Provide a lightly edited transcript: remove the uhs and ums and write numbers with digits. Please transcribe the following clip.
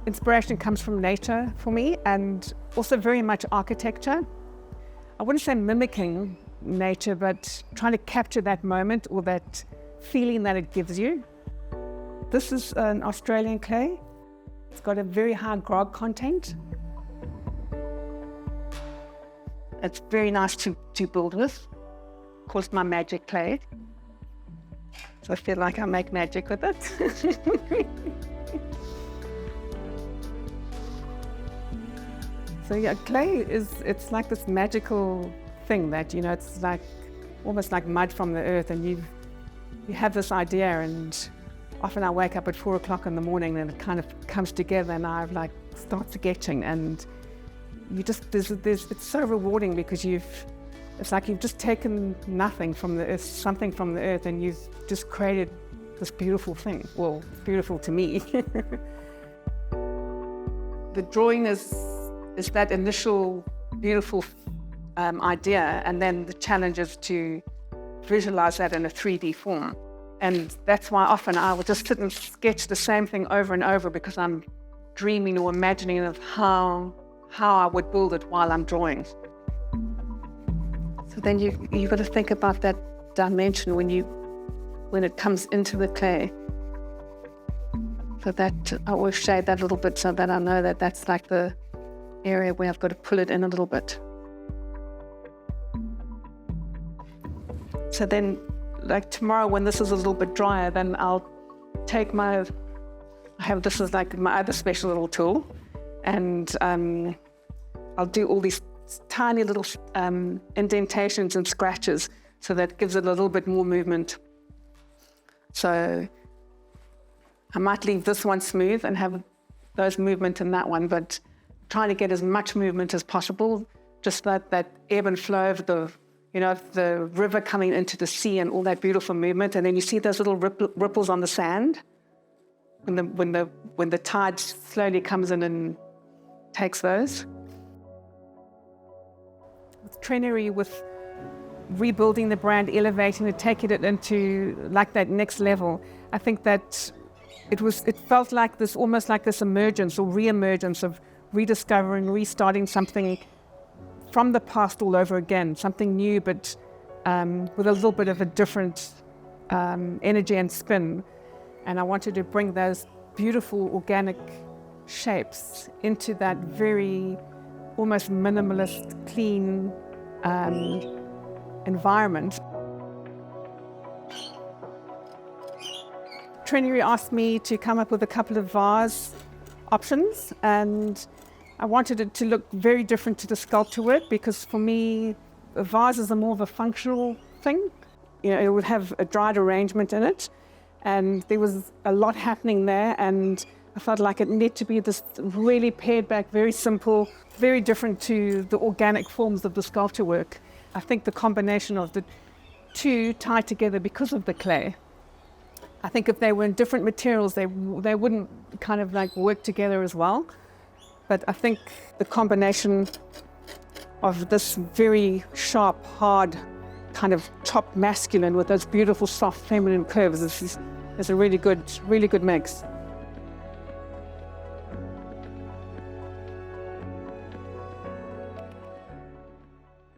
inspiration comes from nature for me, and also very much architecture. I wouldn't say mimicking nature, but trying to capture that moment or that feeling that it gives you. This is an Australian clay. It's got a very high grog content. It's very nice to build with. Of course, my magic clay. So I feel like I make magic with it. So yeah, clay it's like this magical thing that, it's like almost like mud from the earth, and you have this idea, and often I wake up at 4 o'clock in the morning and it kind of comes together, and I start sketching, and you just, it's so rewarding because it's like you've just taken nothing from the earth, something from the earth, and you've just created this beautiful thing. Well, beautiful to me. The drawing is that initial beautiful idea, and then the challenge is to visualize that in a 3D form. And that's why often I will just sit and sketch the same thing over and over, because I'm dreaming or imagining of how I would build it while I'm drawing. So then you've got to think about that dimension when it comes into the clay. So that I always shade that a little bit so that I know that that's like the area where I've got to pull it in a little bit. So then, like tomorrow when this is a little bit drier, then I'll take this is like my other special little tool, and I'll do all these tiny little indentations and scratches, so that gives it a little bit more movement. So I might leave this one smooth and have those movement in that one, but trying to get as much movement as possible, just that ebb and flow of the river coming into the sea and all that beautiful movement. And then you see those little ripples on the sand when the tide slowly comes in and takes those. With Trenery, with rebuilding the brand, elevating it, taking it into like that next level, I think that it felt like this, almost like this emergence or re-emergence of rediscovering, restarting something from the past all over again, something new, but with a little bit of a different energy and spin. And I wanted to bring those beautiful organic shapes into that very almost minimalist, clean environment. Trenery asked me to come up with a couple of vase options, and I wanted it to look very different to the sculpture work, because for me, a vase is more of a functional thing. It would have a dried arrangement in it, and there was a lot happening there, and I felt like it needed to be this really pared back, very simple, very different to the organic forms of the sculpture work. I think the combination of the two tied together because of the clay. I think if they were in different materials, they wouldn't kind of like work together as well. But I think the combination of this very sharp, hard, kind of chopped masculine with those beautiful, soft, feminine curves is a really good mix.